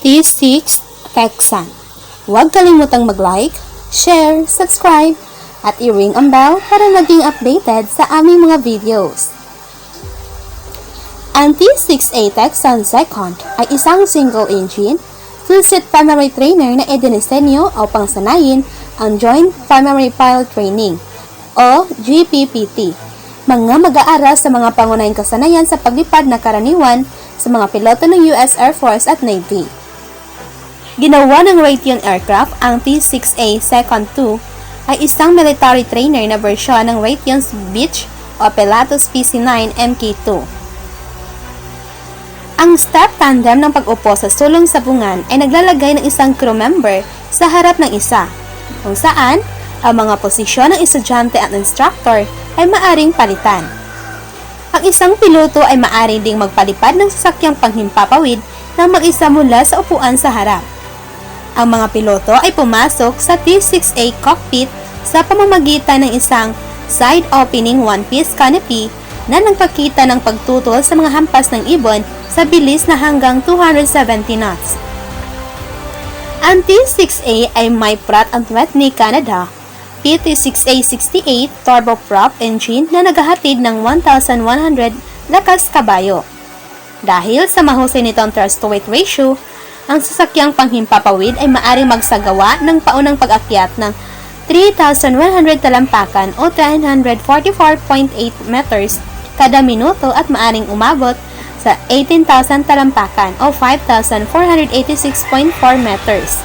T6 Texan. Huwag kalimutang mag-like, share, subscribe, at i-ring ang bell para maging updated sa aming mga videos. Ang T6A Texan II ay isang single-engine, full-seat primary trainer na idinisenyo upang sanayin ang Joint Primary Pilot Training o GPPT. Mga mag-aaral sa mga pangunahing kasanayan sa paglipad na karaniwan sa mga piloto ng US Air Force at Navy. Ginawa ng Raytheon Aircraft ang T6A II ay isang military trainer na bersyon ng Raytheon's Beech o Pilatus PC-9 Mk2. Ang step tandem ng pag-upo sa sulong sabungan ay naglalagay ng isang crew member sa harap ng isa, kung saan ang mga posisyon ng estudyante at instructor ay maaring palitan. Ang isang piloto ay maaring ding magpalipad ng sasakyang panghimpapawid na mag-isa mula sa upuan sa harap. Ang mga piloto ay pumasok sa T6A cockpit sa pamamagitan ng isang side-opening one-piece canopy na nagpakita ng pagtutol sa mga hampas ng ibon sa bilis na hanggang 270 knots. Ang T6A ay may Pratt & Whitney Canada PT6A68 turboprop engine na naghahatid ng 1,100 lakas kabayo. Dahil sa mahusay nitong thrust-to-weight ratio, ang sasakyang panghimpapawid ay maaring magsagawa ng paunang pag-akyat ng 3,100 talampakan o 344.8 meters kada minuto at maaring umabot sa 18,000 talampakan o 5,486.4 meters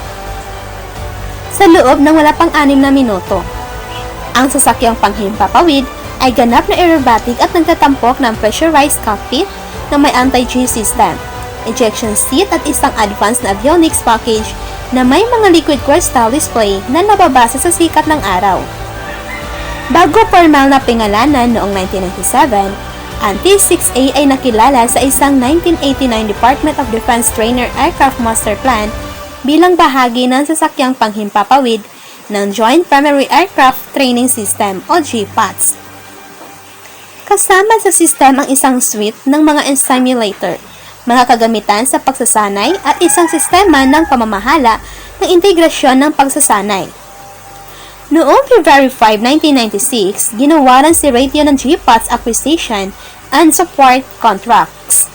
sa loob ng wala pang 6 na minuto. Ang sasakyang panghimpapawid ay ganap na aerobatic at nagtatampok ng pressurized cockpit na may anti-G system, ejection seat at isang advanced na avionics package na may mga liquid crystal display na nababasa sa sikat ng araw. Bago formal na pangalanan noong 1997, ang T6A ay nakilala sa isang 1989 Department of Defense Trainer Aircraft Master Plan bilang bahagi ng sasakyang panghimpapawid ng Joint Primary Aircraft Training System o GPATS. Kasama sa sistema ang isang suite ng mga simulator, mga kagamitan sa pagsasanay at isang sistema ng pamamahala ng integrasyon ng pagsasanay. Noong February 5, 1996, ginawaran si Raytheon ng GPATS Acquisition and Support Contracts.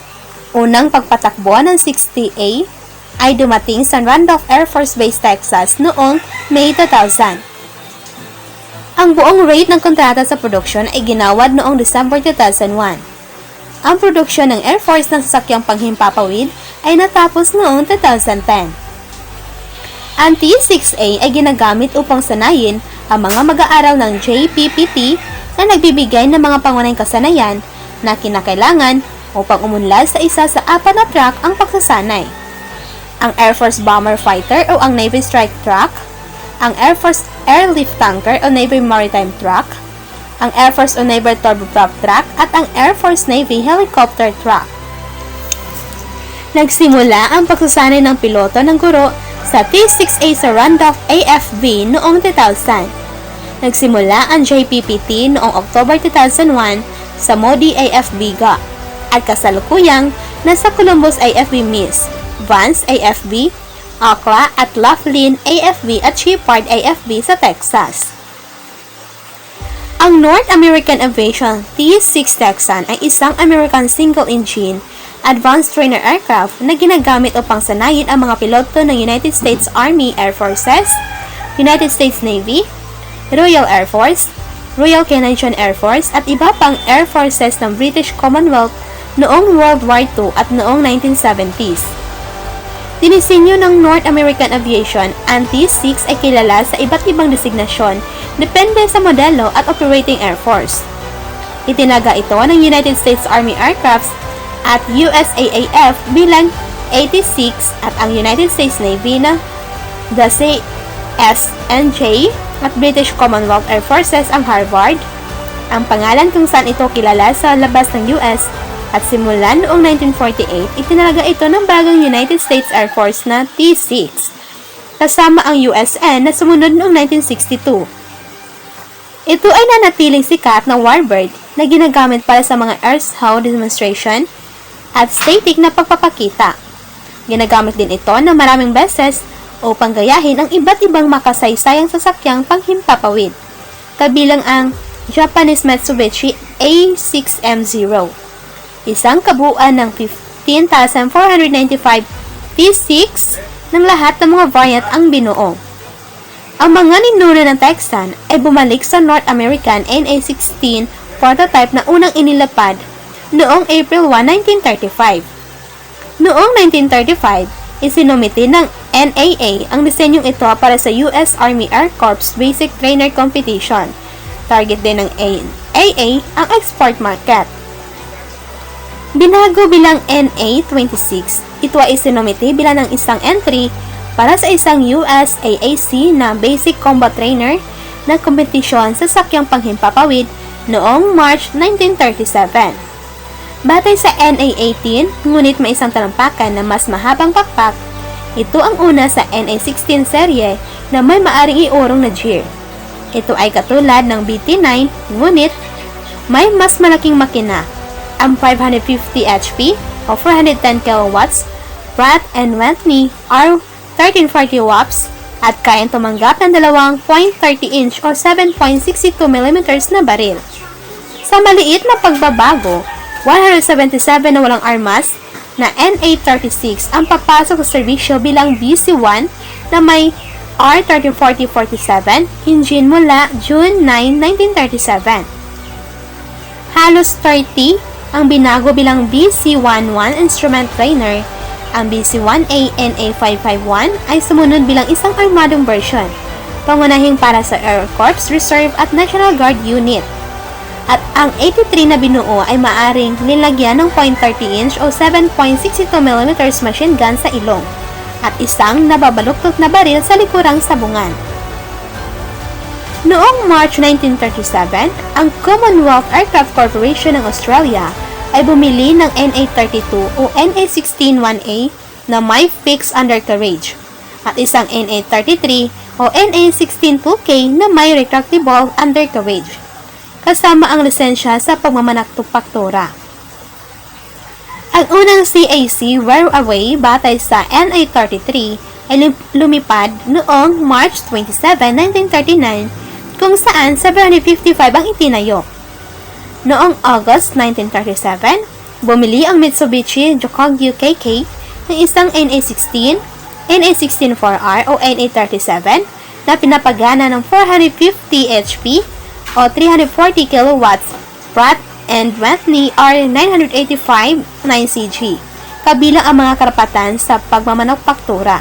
Unang pagpatakbo ng 60A ay dumating sa Randolph Air Force Base, Texas noong May 2000. Ang buong rate ng kontrata sa produksyon ay ginawad noong December 2001. Ang produksyon ng Air Force ng sasakyang panghimpapawid ay natapos noong 2010. Ang T6A ay ginagamit upang sanayin ang mga mag-aaral ng JPPT na nagbibigay ng mga pangunahing kasanayan na kinakailangan upang umunlad sa isa sa 4 na track ang pagsasanay. Ang Air Force Bomber Fighter o ang Navy Strike Track, ang Air Force Airlift Tanker o Navy Maritime Track, ang Air Force o Navy Turboprop Track at ang Air Force Navy Helicopter Track. Nagsimula ang pagsasanay ng piloto ng guro sa T6A sa Randolph AFB noong 2000. Nagsimula ang JPPT noong October 2001 sa Modi AFB GA at kasalukuyang nasa Columbus AFB Miss, Vance AFB, Akla at Laughlin AFB at Shepard AFB sa Texas. Ang North American Aviation T6 Texan ay isang American single-engine advanced trainer aircraft na ginagamit upang sanayin ang mga piloto ng United States Army Air Forces, United States Navy, Royal Air Force, Royal Canadian Air Force at iba pang Air Forces ng British Commonwealth noong World War II at noong 1970s. Dinisenyo ng North American Aviation, ang T6 ay kilala sa iba't ibang designasyon depende sa modelo at operating Air Force. Itinaga ito ng United States Army Aircrafts at USAAF bilang 86 at ang United States Navy na the CSNJ at British Commonwealth Air Forces ang Harvard, ang pangalan kung saan ito kilala sa labas ng US. At simulan noong 1948, itinalaga ito ng bagong United States Air Force na T6, kasama ang USN na sumunod noong 1962. Ito ay nanatiling sikat na warbird na ginagamit para sa mga air show demonstration at static na pagpapakita. Ginagamit din ito ng maraming beses upang gayahin ang iba't ibang makasaysayang sasakyang panghimpapawid, kabilang ang Japanese Mitsubishi A6M0, isang kabuuan ng 15,495 T6 ng lahat ng mga variant ang binuo. Ang mga ninuno ng Texan ay bumalik sa North American NA-16 prototype na unang inilapad noong April 1, 1935. Noong 1935, isinumiti ng NAA ang disenyong ito para sa US Army Air Corps Basic Trainer Competition. Target din ng NAA ang export market. Binago bilang NA-26, ito ay isinumiti bilang ng isang entry para sa isang US AAC na Basic Combat Trainer na kompetisyon sa sakyang panghimpapawid noong March 1937. Batay sa NA-18, ngunit may isang talampakan na mas mahabang pakpak, ito ang una sa NA-16 serye na may maaring iurong na gear. Ito ay katulad ng BT-9, ngunit may mas malaking makina, ang 550 HP o 410 kW, Pratt & Whitney R1340 watts, at kayang tumanggap ng 2.30-inch o 7.62 mm na baril. Sa maliit na pagbabago, 177 na walang armas na NA-36 ang papasok sa serbisyo bilang BC-1 na may R1340-47 engine mula June 9, 1937. Halos 30 ang binago bilang BC-11 instrument trainer. Ang BC-1A NA-551 ay sumunod bilang isang armadong version, pangunahing para sa Air Corps Reserve at National Guard unit. At ang 83 na binuo ay maaring nilagyan ng .30-inch o 7.62 mm machine gun sa ilong at isang nababaluktot na baril sa likurang sabungan. Noong March 1937, ang Commonwealth Aircraft Corporation ng Australia ay bumili ng NA-32 o NA-16-1A na may fixed undercarriage at isang NA-33 o NA-16-2K na may retractable undercarriage, kasama ang lisensya sa pagmamanufaktura. Ang unang CAC wear-away batay sa NA-33 ay lumipad noong March 27, 1939, kung saan 755 ang itinayo. Noong August 1937, bumili ang Mitsubishi Jokogyu KK ng isang NA-16, NA-16-4R o NA-37 na pinapagana ng 450 HP o 340 kW Pratt & Whitney R985 9CG, kabilang ang mga karapatan sa pagmamanufaktura.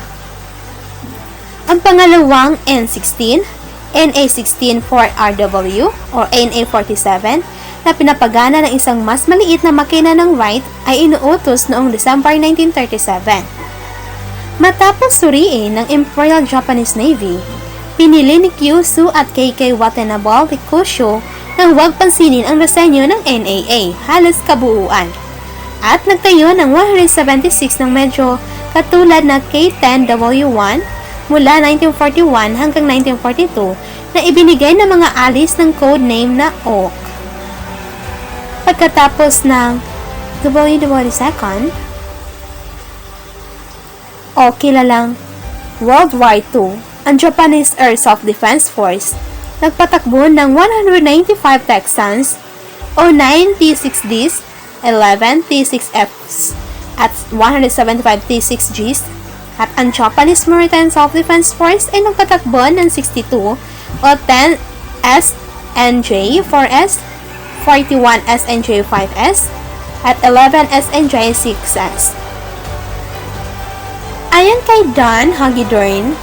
Ang pangalawang N16, NA-16-4RW o NA-47 na pinapagana ng isang mas maliit na makina ng Wright ay inuutos noong December 1937. Matapos suriin ng Imperial Japanese Navy, pinili ni Kyushu at KK Watanabe Rikusho nang huwag pansinin ang disenyo ng NAA halos kabuuan at nagtayo ng 176 ng medyo katulad na K-10W1 mula 1941 hanggang 1942 na ibinigay ng mga alis ng code name na Oak. Pagkatapos ng WW2 o kilalang World War II, ang Japanese Air Self-Defense Force nagpatakbo ng 195 Texans o 9 T-6Ds, 11 T-6Fs at 175 T-6Gs, at ang Japanese Maritime Self-Defense Force ay nagpatakbo ng 62 o 10 SNJ-4S, 41 SNJ-5S, at 11 SNJ-6S. Ayon kay Don Hagedorn,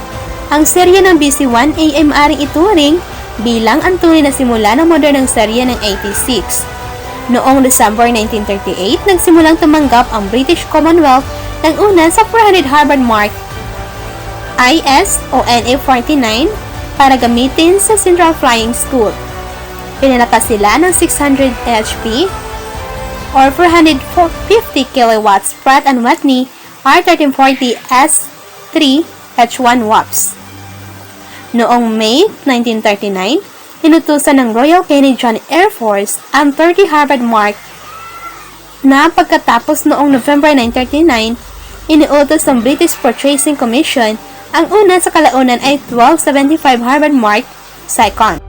ang serye ng BC-1A ay maaaring ituring bilang ang tunay na simula ng modernong serye ng 86. Noong December 1938, nagsimulang tumanggap ang British Commonwealth ng una sa 400 Harvard Mark IS o NA-49 para gamitin sa Central Flying School. Pinalakas sila ng 600 HP or 450 kW Pratt & Whitney R1340 S3 H1 WAPs. Noong May 1939, inutusan ng Royal Canadian Air Force ang 30 Harvard Mark na pagkatapos noong November 1939, iniutos ng British Purchasing Commission. Ang una sa kalaunan ay 1275 Harvard Mark II.